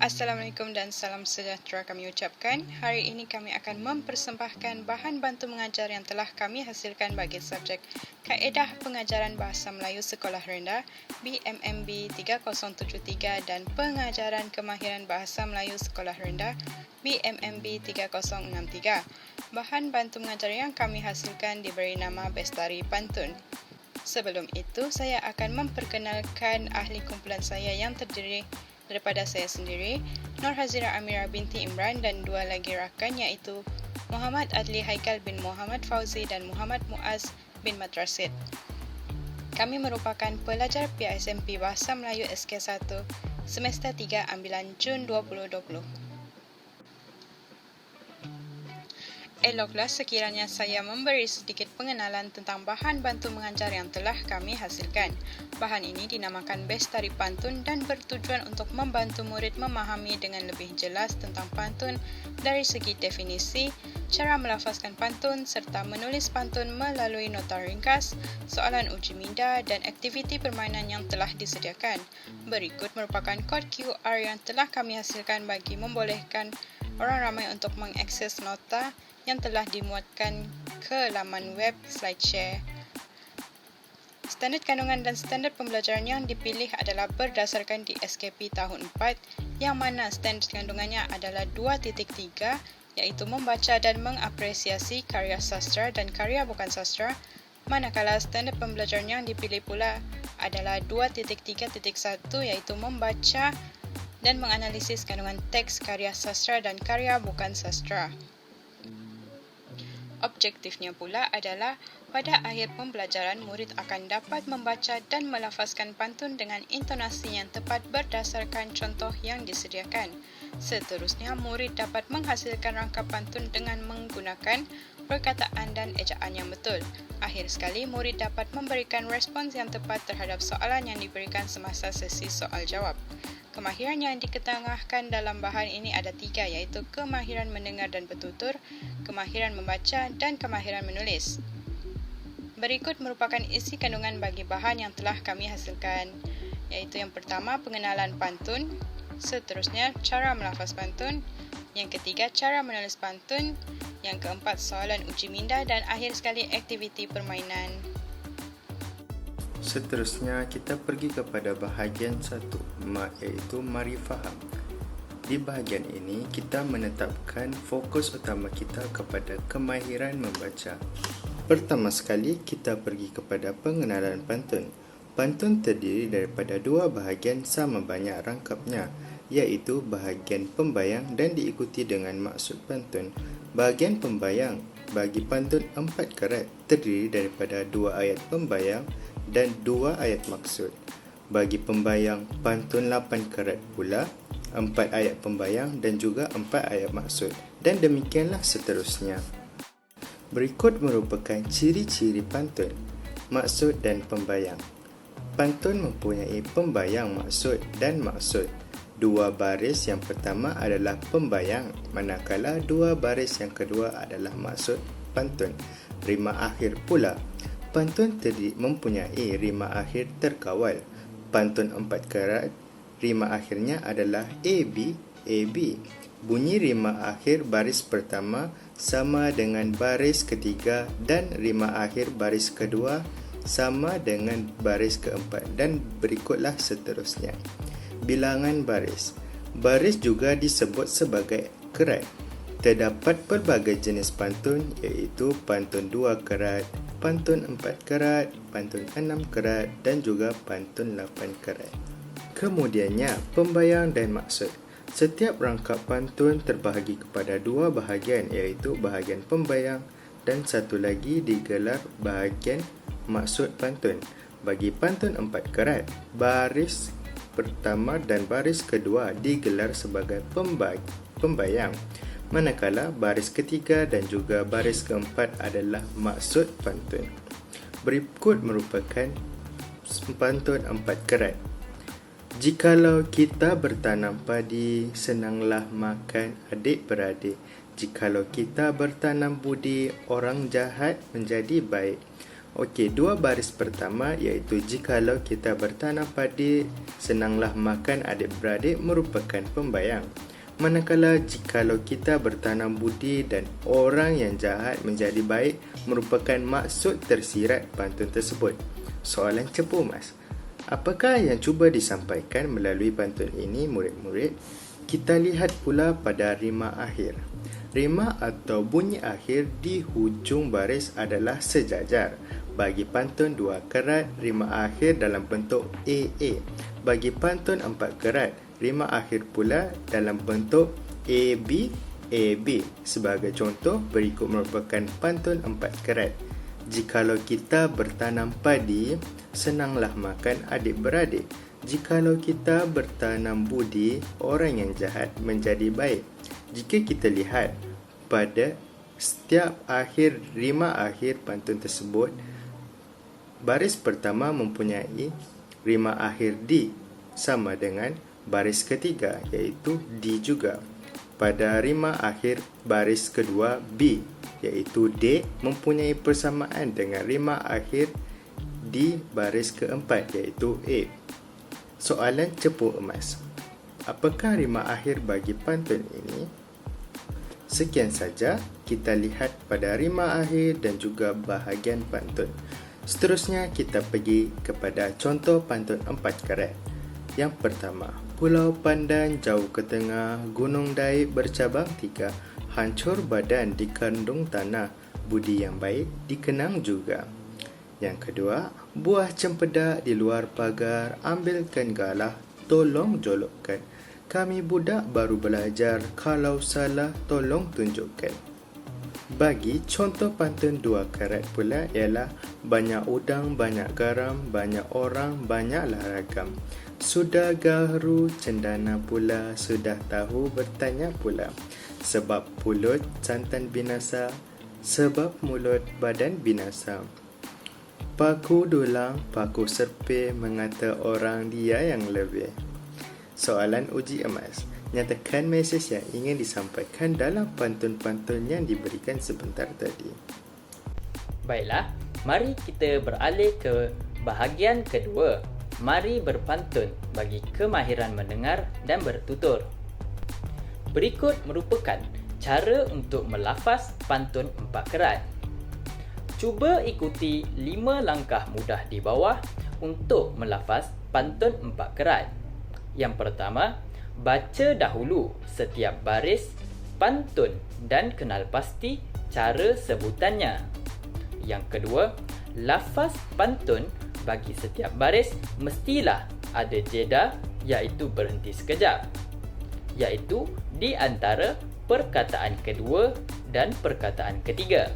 Assalamualaikum dan salam sejahtera kami ucapkan. Hari ini kami akan mempersembahkan bahan bantu mengajar yang telah kami hasilkan bagi subjek Kaedah Pengajaran Bahasa Melayu Sekolah Rendah BMMB 3073 dan Pengajaran Kemahiran Bahasa Melayu Sekolah Rendah BMMB 3063. Bahan bantu mengajar yang kami hasilkan diberi nama Bestari Pantun. Sebelum itu, saya akan memperkenalkan ahli kumpulan saya yang terdiri daripada saya sendiri, Nur Hazira Amira binti Imran dan dua lagi rakan iaitu Muhammad Adli Haikal bin Muhammad Fauzi dan Muhammad Muaz bin Madrasid. Kami merupakan pelajar PISMP Bahasa Melayu SK1 semester 3 ambilan Jun 2020. Eloklah sekiranya saya memberi sedikit pengenalan tentang bahan bantu mengajar yang telah kami hasilkan. Bahan ini dinamakan Bestari Pantun dan bertujuan untuk membantu murid memahami dengan lebih jelas tentang pantun dari segi definisi, cara melafazkan pantun serta menulis pantun melalui nota ringkas, soalan uji minda dan aktiviti permainan yang telah disediakan. Berikut merupakan kod QR yang telah kami hasilkan bagi membolehkan orang ramai untuk mengakses nota yang telah dimuatkan ke laman web SlideShare. Standard kandungan dan standard pembelajaran yang dipilih adalah berdasarkan di SKP tahun 4, yang mana standard kandungannya adalah 2.3, iaitu membaca dan mengapresiasi karya sastra dan karya bukan sastra, manakala standard pembelajaran yang dipilih pula adalah 2.3.1, iaitu membaca dan menganalisis kandungan teks karya sastra dan karya bukan sastra. Objektifnya pula adalah pada akhir pembelajaran, murid akan dapat membaca dan melafazkan pantun dengan intonasi yang tepat berdasarkan contoh yang disediakan. Seterusnya, murid dapat menghasilkan rangka pantun dengan menggunakan perkataan dan ejaan yang betul. Akhir sekali, murid dapat memberikan respons yang tepat terhadap soalan yang diberikan semasa sesi soal jawab. Kemahiran yang diketengahkan dalam bahan ini ada 3, iaitu kemahiran mendengar dan bertutur, kemahiran membaca, dan kemahiran menulis. Berikut merupakan isi kandungan bagi bahan yang telah kami hasilkan, iaitu yang pertama, pengenalan pantun, seterusnya, cara melafaz pantun, yang ketiga, cara menulis pantun, yang keempat, soalan uji minda, dan akhir sekali, aktiviti permainan. Seterusnya, kita pergi kepada bahagian 1, iaitu Mari Faham. Di bahagian ini, kita menetapkan fokus utama kita kepada kemahiran membaca. Pertama sekali, kita pergi kepada pengenalan pantun. Pantun terdiri daripada 2 bahagian sama banyak rangkapnya, iaitu bahagian pembayang dan diikuti dengan maksud pantun. Bahagian pembayang bagi pantun 4 karat terdiri daripada 2 ayat pembayang dan 2 ayat maksud. Bagi pembayang pantun 8 karat pula, 4 ayat pembayang dan juga 4 ayat maksud. Dan demikianlah seterusnya. Berikut merupakan ciri-ciri pantun, maksud dan pembayang. Pantun mempunyai pembayang maksud dan maksud. 2 baris yang pertama adalah pembayang, manakala 2 baris yang kedua adalah maksud pantun. Rima akhir pula. Pantun mempunyai rima akhir terkawal. Pantun 4 karat, rima akhirnya adalah AB, AB. Bunyi rima akhir baris pertama sama dengan baris ketiga dan rima akhir baris kedua sama dengan baris keempat, dan berikutlah seterusnya. Bilangan baris. Baris juga disebut sebagai kerat. Terdapat pelbagai jenis pantun, iaitu pantun 2 karat, pantun 4 karat, pantun 6 karat dan juga pantun 8 karat. Kemudiannya, pembayang dan maksud. Setiap rangkap pantun terbahagi kepada 2 bahagian, iaitu bahagian pembayang dan satu lagi digelar bahagian maksud pantun. Bagi pantun 4 karat, baris pertama dan baris kedua digelar sebagai pembayang, manakala baris ketiga dan juga baris keempat adalah maksud pantun. Berikut merupakan pantun 4 karat. Jikalau kita bertanam padi, senanglah makan adik-beradik. Jikalau kita bertanam budi, orang jahat menjadi baik. Okey, dua baris pertama iaitu jikalau kita bertanam padi, senanglah makan adik-beradik merupakan pembayang. Manakala jikalau kita bertanam budi dan orang yang jahat menjadi baik merupakan maksud tersirat pantun tersebut. Soalan cepu mas. Apakah yang cuba disampaikan melalui pantun ini murid-murid? Kita lihat pula pada rima akhir. Rima atau bunyi akhir di hujung baris adalah sejajar. Bagi pantun 2 kerat, rima akhir dalam bentuk AA. Bagi pantun 4 kerat, rima akhir pula dalam bentuk AB, AB. Sebagai contoh, berikut merupakan pantun 4 kerat. Jikalau kita bertanam padi, senanglah makan adik-beradik. Jikalau kita bertanam budi, orang yang jahat menjadi baik. Jika kita lihat pada setiap akhir rima akhir pantun tersebut, baris pertama mempunyai rima akhir D sama dengan baris ketiga iaitu D juga. Pada rima akhir baris kedua B iaitu D mempunyai persamaan dengan rima akhir di baris keempat iaitu A. Soalan cepu emas. Apakah rima akhir bagi pantun ini? Sekian saja kita lihat pada rima akhir dan juga bahagian pantun. Seterusnya kita pergi kepada contoh pantun 4 karat. Yang pertama, Pulau Pandan jauh ke tengah, Gunung Daik bercabang 3, hancur badan dikandung tanah, budi yang baik dikenang juga. Yang kedua, buah cempedak di luar pagar, ambilkan galah, tolong jolokkan. Kami budak baru belajar, kalau salah tolong tunjukkan. Bagi contoh pantun 2 karat pula ialah banyak udang, banyak garam, banyak orang, banyaklah ragam. Sudah garu cendana pula, sudah tahu bertanya pula. Sebab pulut santan binasa, sebab mulut badan binasa. Paku dulang, paku serpih, mengata orang dia yang lebih. Soalan uji emas. Nyatakan mesej yang ingin disampaikan dalam pantun-pantun yang diberikan sebentar tadi. Baiklah, mari kita beralih ke bahagian kedua. Mari berpantun bagi kemahiran mendengar dan bertutur. Berikut merupakan cara untuk melafaz pantun 4 kerat. Cuba ikuti 5 langkah mudah di bawah untuk melafaz pantun 4 kerat. Yang pertama, baca dahulu setiap baris pantun dan kenal pasti cara sebutannya. Yang kedua, lafaz pantun bagi setiap baris mestilah ada jeda iaitu berhenti sekejap, iaitu di antara perkataan kedua dan perkataan ketiga.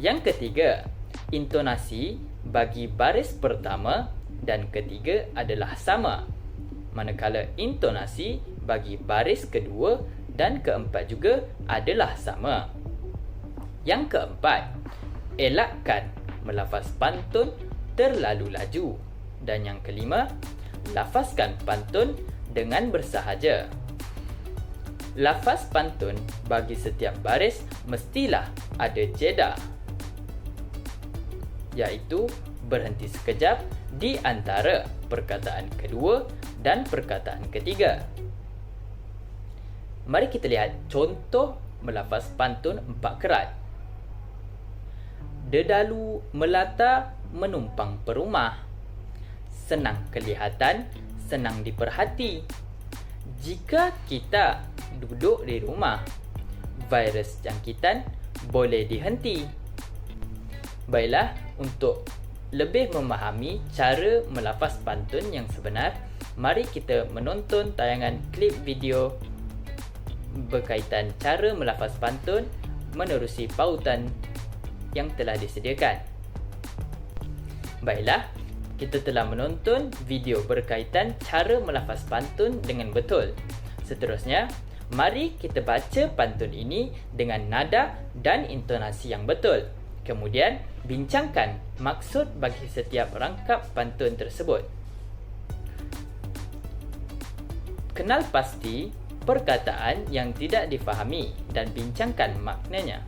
Yang ketiga, intonasi bagi baris pertama dan ketiga adalah sama, manakala intonasi bagi baris kedua dan keempat juga adalah sama. Yang keempat, elakkan melafaz pantun terlalu laju. Dan yang kelima, lafazkan pantun dengan bersahaja. Lafaz pantun bagi setiap baris mestilah ada jeda, iaitu berhenti sekejap di antara perkataan kedua dan perkataan ketiga. Mari kita lihat contoh melafaz pantun 4 kerat. Dedalu melata menumpang perumah, senang kelihatan, senang diperhati. Jika kita duduk di rumah, virus jangkitan boleh dihenti. Baiklah, untuk lebih memahami cara melafaz pantun yang sebenar, mari kita menonton tayangan klip video berkaitan cara melafaz pantun menerusi pautan yang telah disediakan. Baiklah, kita telah menonton video berkaitan cara melafaz pantun dengan betul. Seterusnya, mari kita baca pantun ini dengan nada dan intonasi yang betul. Kemudian, bincangkan maksud bagi setiap rangkap pantun tersebut. Kenal pasti perkataan yang tidak difahami dan bincangkan maknanya.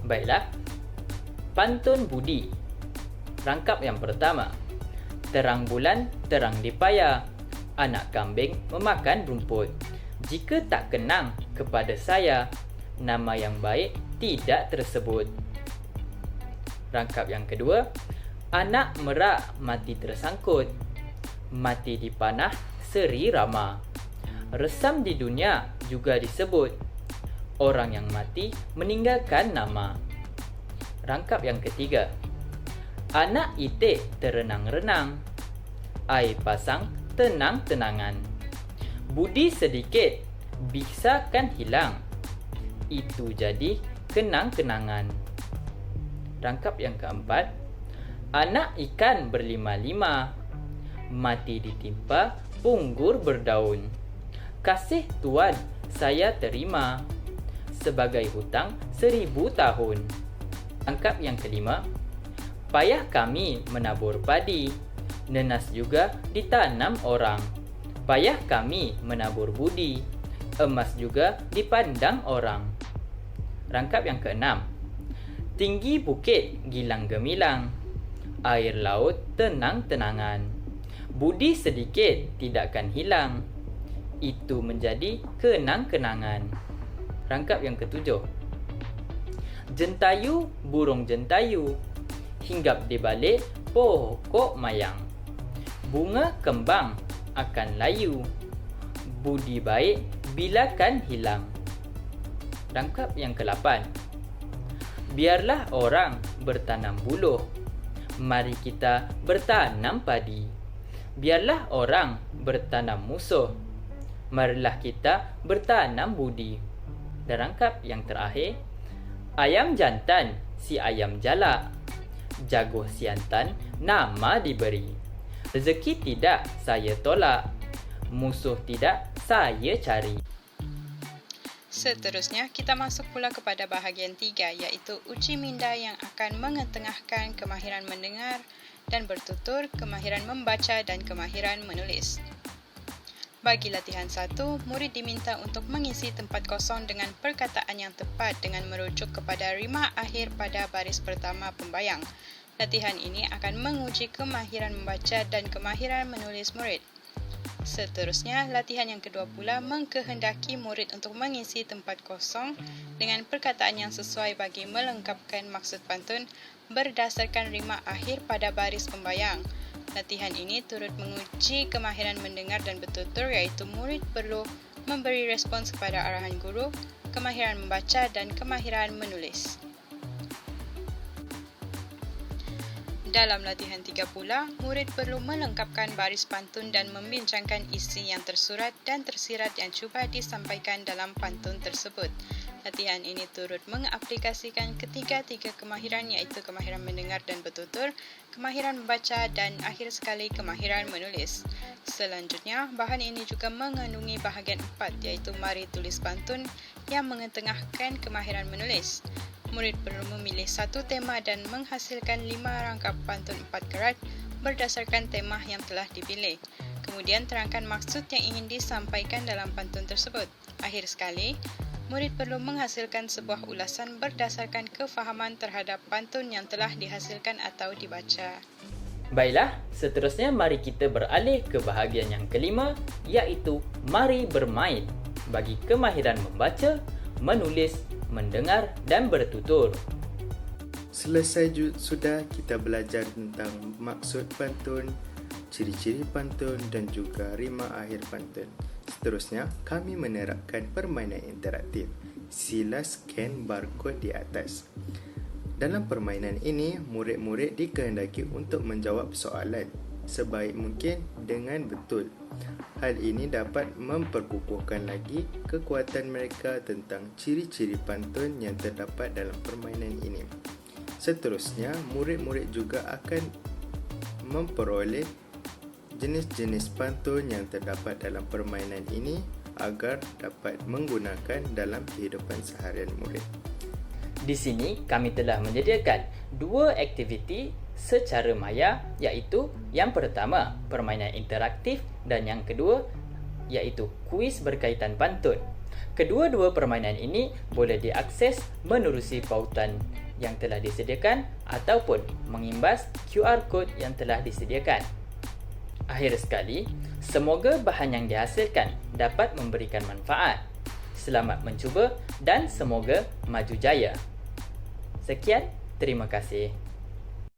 Baiklah, Pantun budi. Rangkap yang pertama. Terang bulan, terang dipaya. Anak kambing memakan rumput. Jika tak kenang kepada saya, nama yang baik tidak tersebut. Rangkap yang kedua. Anak merak mati tersangkut. Mati dipanah Seri Rama. Resam di dunia juga disebut. Orang yang mati meninggalkan nama. Rangkap yang ketiga. Anak itik terenang-renang. Air pasang tenang-tenangan. Budi sedikit bisa kan hilang. Itu jadi kenang-kenangan. Rangkap yang keempat. Anak ikan berlima-lima. Mati ditimpa unggur berdaun. Kasih Tuan saya terima. Sebagai hutang 1000 tahun. Rangkap yang kelima. Payah kami menabur padi. Nenas juga ditanam orang. Payah kami menabur budi. Emas juga dipandang orang. Rangkap yang keenam. Tinggi bukit gilang gemilang. Air laut tenang-tenangan. Budi sedikit tidakkan hilang. Itu menjadi kenang-kenangan. Rangkap yang ketujuh. Jentayu burung jentayu. Hinggap di balik pokok mayang. Bunga kembang akan layu. Budi baik bilakan hilang. Rangkap yang ke-8. Biarlah orang bertanam buluh. Mari kita bertanam padi. Biarlah orang bertanam musuh. Marilah kita bertanam budi. Dan rangkap yang terakhir. Ayam jantan si ayam jalak. Jaguh siantan nama diberi. Rezeki tidak saya tolak. Musuh tidak saya cari. Seterusnya, kita masuk pula kepada bahagian 3, iaitu uji minda yang akan mengetengahkan kemahiran mendengar dan bertutur, kemahiran membaca dan kemahiran menulis. Bagi latihan 1, murid diminta untuk mengisi tempat kosong dengan perkataan yang tepat dengan merujuk kepada rima akhir pada baris pertama pembayang. Latihan ini akan menguji kemahiran membaca dan kemahiran menulis murid. Seterusnya, latihan yang kedua pula mengkehendaki murid untuk mengisi tempat kosong dengan perkataan yang sesuai bagi melengkapkan maksud pantun berdasarkan rima akhir pada baris pembayang. Latihan ini turut menguji kemahiran mendengar dan bertutur, iaitu murid perlu memberi respons kepada arahan guru, kemahiran membaca dan kemahiran menulis. Dalam latihan 3 pula, murid perlu melengkapkan baris pantun dan membincangkan isi yang tersurat dan tersirat yang cuba disampaikan dalam pantun tersebut. Latihan ini turut mengaplikasikan ketiga-tiga kemahiran, iaitu kemahiran mendengar dan bertutur, kemahiran membaca dan akhir sekali kemahiran menulis. Selanjutnya, bahan ini juga mengandungi bahagian 4, iaitu mari tulis pantun yang mengetengahkan kemahiran menulis. Murid perlu memilih satu tema dan menghasilkan 5 rangkap pantun 4 kerat berdasarkan tema yang telah dipilih. Kemudian terangkan maksud yang ingin disampaikan dalam pantun tersebut. Akhir sekali, murid perlu menghasilkan sebuah ulasan berdasarkan kefahaman terhadap pantun yang telah dihasilkan atau dibaca. Baiklah, seterusnya mari kita beralih ke bahagian yang kelima, iaitu mari bermain bagi kemahiran membaca, menulis, mendengar dan bertutur. Selesai sudah kita belajar tentang maksud pantun, ciri-ciri pantun dan juga rima akhir pantun. Seterusnya, kami menerapkan permainan interaktif. Sila scan barcode di atas. Dalam permainan ini, murid-murid dikehendaki untuk menjawab soalan sebaik mungkin dengan betul. Hal ini dapat memperkukuhkan lagi kekuatan mereka tentang ciri-ciri pantun yang terdapat dalam permainan ini. Seterusnya, murid-murid juga akan memperoleh jenis-jenis pantun yang terdapat dalam permainan ini agar dapat menggunakan dalam kehidupan seharian murid. Di sini kami telah menyediakan 2 aktiviti secara maya, iaitu yang pertama permainan interaktif dan yang kedua iaitu kuis berkaitan pantun. Kedua-dua permainan ini boleh diakses menerusi pautan yang telah disediakan ataupun mengimbas QR code yang telah disediakan. Akhir sekali, semoga bahan yang dihasilkan dapat memberikan manfaat. Selamat mencuba dan semoga maju jaya. Sekian, terima kasih.